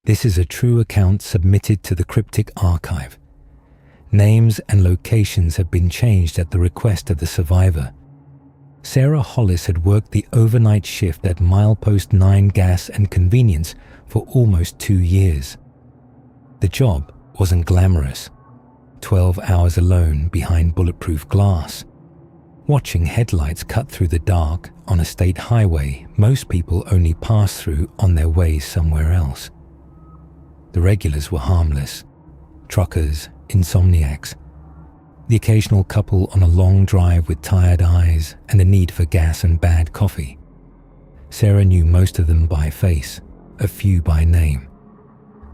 This is a true account submitted to the Cryptic Archive. Names and locations have been changed at the request of the survivor. Sarah Hollis had worked the overnight shift at Milepost 9 Gas and Convenience for almost 2 years. The job wasn't glamorous. 12 hours alone behind bulletproof glass. Watching headlights cut through the dark on a state highway most people only pass through on their way somewhere else. The regulars were harmless. Truckers, insomniacs. The occasional couple on a long drive with tired eyes and a need for gas and bad coffee. Sarah knew most of them by face, a few by name.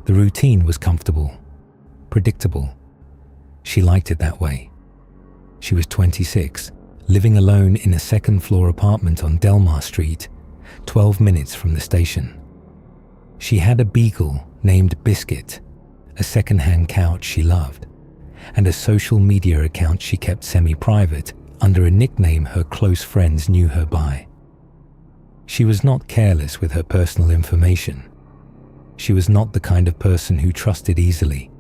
The routine was comfortable, predictable. She liked it that way. She was 26, living alone in a second-floor apartment on Delmar Street, 12 minutes from the station. She had a beagle named Biscuit, a second-hand couch she loved, and a social media account she kept semi-private under a nickname her close friends knew her by. She was not careless with her personal information. She was not the kind of person who trusted easily.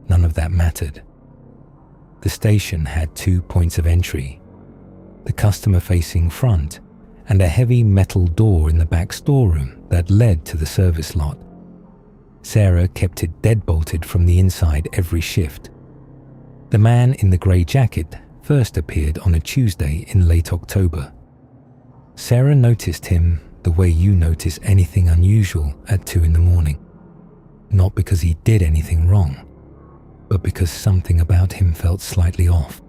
None of that mattered. The station had 2 points of entry, the customer-facing front and a heavy metal door in the back storeroom that led to the service lot. Sarah kept it deadbolted from the inside every shift. The man in the grey jacket first appeared on a Tuesday in late October. Sarah noticed him the way you notice anything unusual at 2 a.m. Not because he did anything wrong, but because something about him felt slightly off,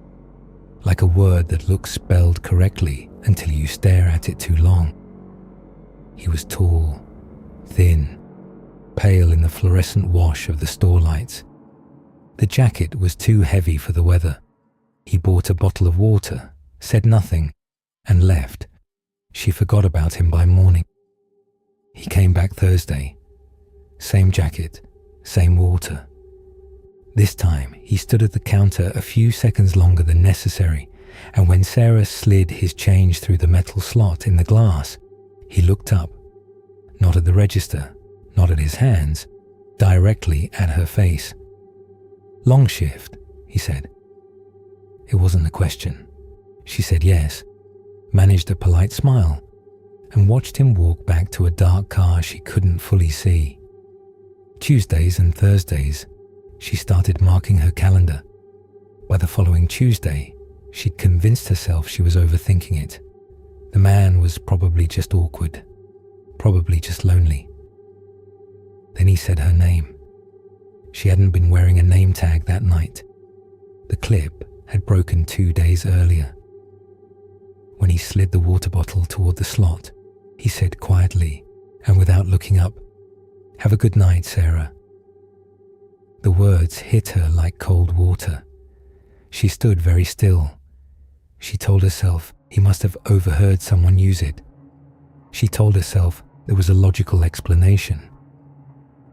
like a word that looks spelled correctly until you stare at it too long. He was tall, thin, pale in the fluorescent wash of the store lights. The jacket was too heavy for the weather. He bought a bottle of water, said nothing, and left. She forgot about him by morning. He came back Thursday. Same jacket, same water. This time, he stood at the counter a few seconds longer than necessary, and when Sarah slid his change through the metal slot in the glass, he looked up, not at the register, not at his hands, directly at her face. "Long shift," he said. It wasn't a question. She said yes, managed a polite smile, and watched him walk back to a dark car she couldn't fully see. Tuesdays and Thursdays, she started marking her calendar. By the following Tuesday, she'd convinced herself she was overthinking it. The man was probably just awkward, probably just lonely. Then he said her name. She hadn't been wearing a name tag that night. The clip had broken 2 days earlier. When he slid the water bottle toward the slot, he said quietly and without looking up, "Have a good night, Sarah." The words hit her like cold water. She stood very still. She told herself he must have overheard someone use it. She told herself there was a logical explanation.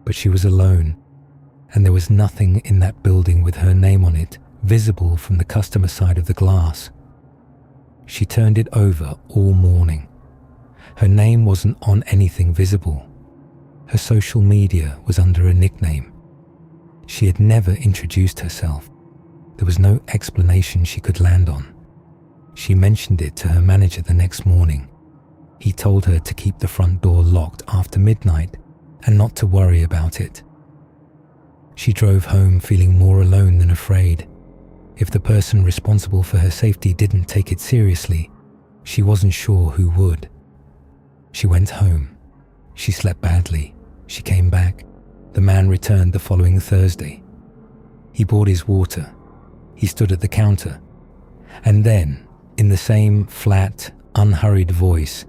But she was alone, and there was nothing in that building with her name on it visible from the customer side of the glass. She turned it over all morning. Her name wasn't on anything visible. Her social media was under a nickname. She had never introduced herself. There was no explanation she could land on. She mentioned it to her manager the next morning. He told her to keep the front door locked after midnight and not to worry about it. She drove home feeling more alone than afraid. If the person responsible for her safety didn't take it seriously, she wasn't sure who would. She went home. She slept badly. She came back. The man returned the following Thursday. He bought his water. He stood at the counter. And then, in the same flat, unhurried voice,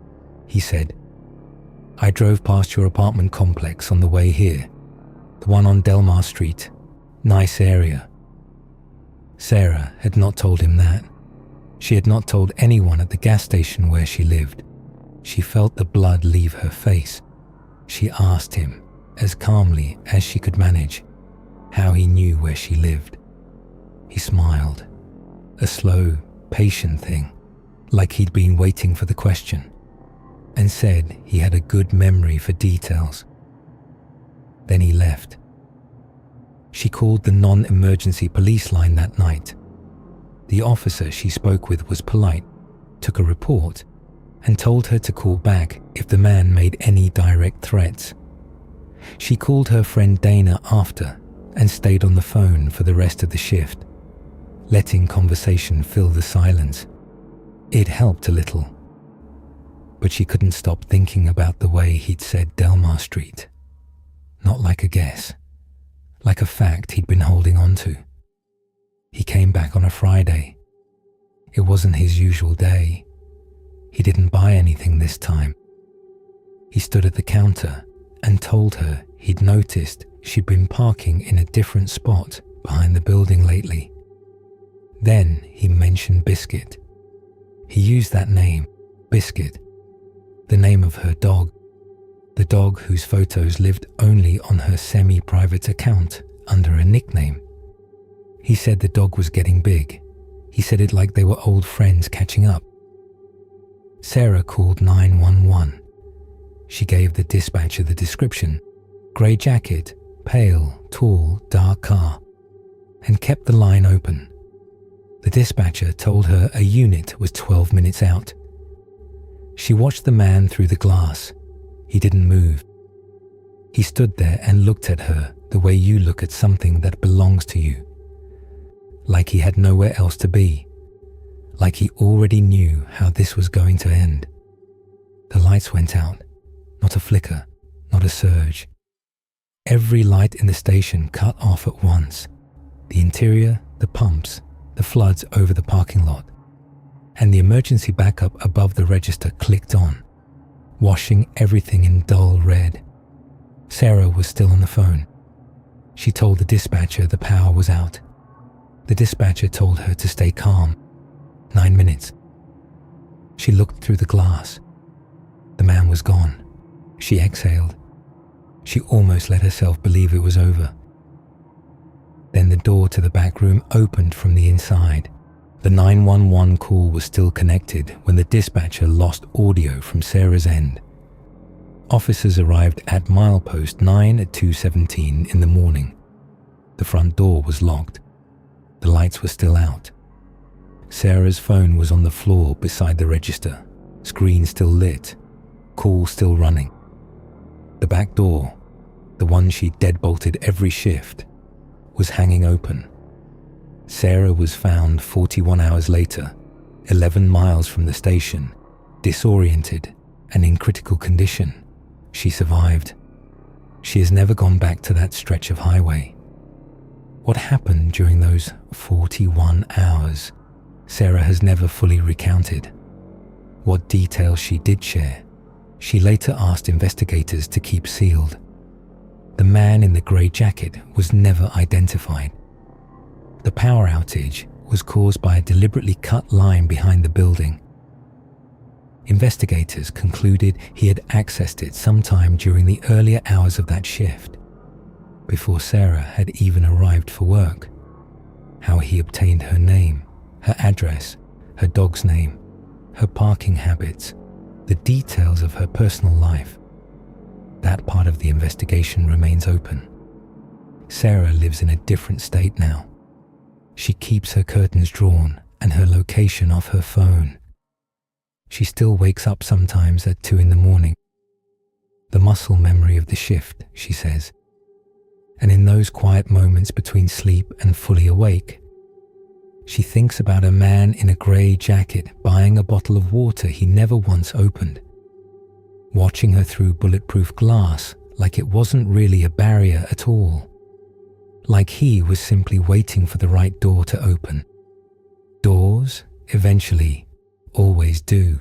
he said, "I drove past your apartment complex on the way here. The one on Delmar Street. Nice area." Sarah had not told him that. She had not told anyone at the gas station where she lived. She felt the blood leave her face. She asked him, as calmly as she could manage, how he knew where she lived. He smiled, a slow, patient thing, like he'd been waiting for the question, and said he had a good memory for details. Then he left. She called the non-emergency police line that night. The officer she spoke with was polite, took a report, and told her to call back if the man made any direct threats. She called her friend Dana after and stayed on the phone for the rest of the shift, letting conversation fill the silence. It helped a little, but she couldn't stop thinking about the way he'd said Delmar Street. Not like a guess, like a fact he'd been holding on to. He came back on a Friday. It wasn't his usual day. He didn't buy anything this time. He stood at the counter and told her he'd noticed she'd been parking in a different spot behind the building lately. Then he mentioned Biscuit. He used that name, Biscuit, the name of her dog, the dog whose photos lived only on her semi-private account under a nickname. He said the dog was getting big. He said it like they were old friends catching up. Sarah called 911. She gave the dispatcher the description: grey jacket, pale, tall, dark car, and kept the line open. The dispatcher told her a unit was 12 minutes out. She watched the man through the glass. He didn't move. He stood there and looked at her the way you look at something that belongs to you. Like he had nowhere else to be. Like he already knew how this was going to end. The lights went out. Not a flicker, not a surge. Every light in the station cut off at once. The interior, the pumps, the floods over the parking lot, and the emergency backup above the register clicked on, washing everything in dull red. Sarah was still on the phone. She told the dispatcher the power was out. The dispatcher told her to stay calm. 9 minutes. She looked through the glass. The man was gone. She exhaled. She almost let herself believe it was over. Then the door to the back room opened from the inside. The 911 call was still connected when the dispatcher lost audio from Sarah's end. Officers arrived at milepost 9 at 2:17 in the morning. The front door was locked. The lights were still out. Sarah's phone was on the floor beside the register, screen still lit, call still running. The back door, the one she deadbolted every shift, was hanging open. Sarah was found 41 hours later, 11 miles from the station, disoriented and in critical condition. She survived. She has never gone back to that stretch of highway. What happened during those 41 hours, Sarah has never fully recounted. What details she did share, she later asked investigators to keep sealed. The man in the grey jacket was never identified. The power outage was caused by a deliberately cut line behind the building. Investigators concluded he had accessed it sometime during the earlier hours of that shift, before Sarah had even arrived for work. How he obtained her name, her address, her dog's name, her parking habits, the details of her personal life. That part of the investigation remains open. Sarah lives in a different state now. She keeps her curtains drawn and her location off her phone. She still wakes up sometimes at 2 a.m. The muscle memory of the shift, she says. And in those quiet moments between sleep and fully awake, she thinks about a man in a grey jacket buying a bottle of water he never once opened, watching her through bulletproof glass like it wasn't really a barrier at all, like he was simply waiting for the right door to open. Doors, eventually, always do.